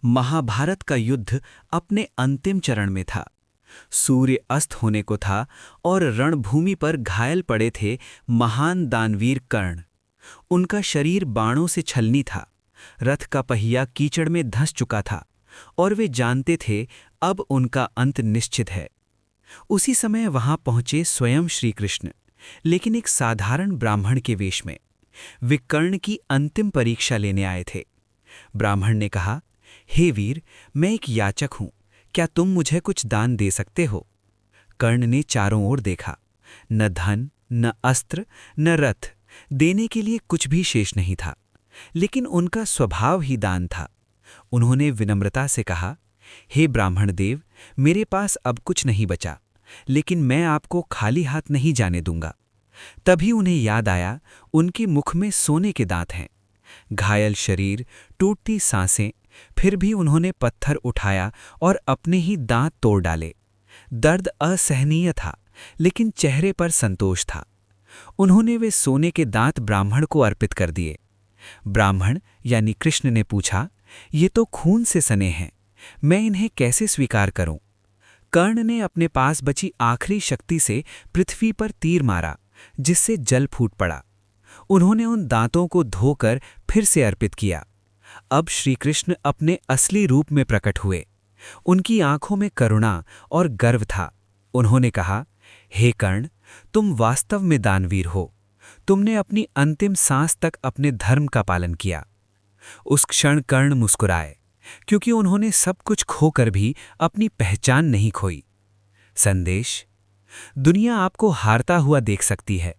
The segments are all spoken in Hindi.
महाभारत का युद्ध अपने अंतिम चरण में था। सूर्य अस्त होने को था और रणभूमि पर घायल पड़े थे महान दानवीर कर्ण। उनका शरीर बाणों से छलनी था, रथ का पहिया कीचड़ में धंस चुका था और वे जानते थे अब उनका अंत निश्चित है। उसी समय वहां पहुंचे स्वयं श्री कृष्ण, लेकिन एक साधारण ब्राह्मण के वेश में। वे कर्ण की अंतिम परीक्षा लेने आए थे। ब्राह्मण ने कहा, हे वीर, मैं एक याचक हूं, क्या तुम मुझे कुछ दान दे सकते हो? कर्ण ने चारों ओर देखा। न धन, न अस्त्र, न रथ, देने के लिए कुछ भी शेष नहीं था, लेकिन उनका स्वभाव ही दान था। उन्होंने विनम्रता से कहा, हे ब्राह्मण देव, मेरे पास अब कुछ नहीं बचा, लेकिन मैं आपको खाली हाथ नहीं जाने दूंगा। तभी उन्हें याद आया, उनके मुख में सोने के दांत हैं। घायल शरीर, टूटती सांसें, फिर भी उन्होंने पत्थर उठाया और अपने ही दांत तोड़ डाले। दर्द असहनीय था, लेकिन चेहरे पर संतोष था। उन्होंने वे सोने के दांत ब्राह्मण को अर्पित कर दिए। ब्राह्मण यानी कृष्ण ने पूछा, ये तो खून से सने हैं, मैं इन्हें कैसे स्वीकार करूं? कर्ण ने अपने पास बची आखिरी शक्ति से पृथ्वी पर तीर मारा, जिससे जल फूट पड़ा। उन्होंने उन दांतों को धोकर फिर से अर्पित किया। अब श्री कृष्ण अपने असली रूप में प्रकट हुए। उनकी आंखों में करुणा और गर्व था। उन्होंने कहा, हे कर्ण, तुम वास्तव में दानवीर हो। तुमने अपनी अंतिम सांस तक अपने धर्म का पालन किया। उस क्षण कर्ण मुस्कुराए, क्योंकि उन्होंने सब कुछ खोकर भी अपनी पहचान नहीं खोई। संदेश: दुनिया आपको हारता हुआ देख सकती है,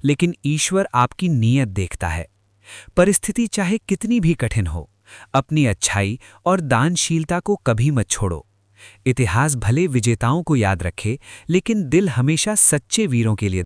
लेकिन ईश्वर आपकी नीयत देखता है। परिस्थिति चाहे कितनी भी कठिन हो, अपनी अच्छाई और दानशीलता को कभी मत छोड़ो। इतिहास भले विजेताओं को याद रखे, लेकिन दिल हमेशा सच्चे वीरों के लिए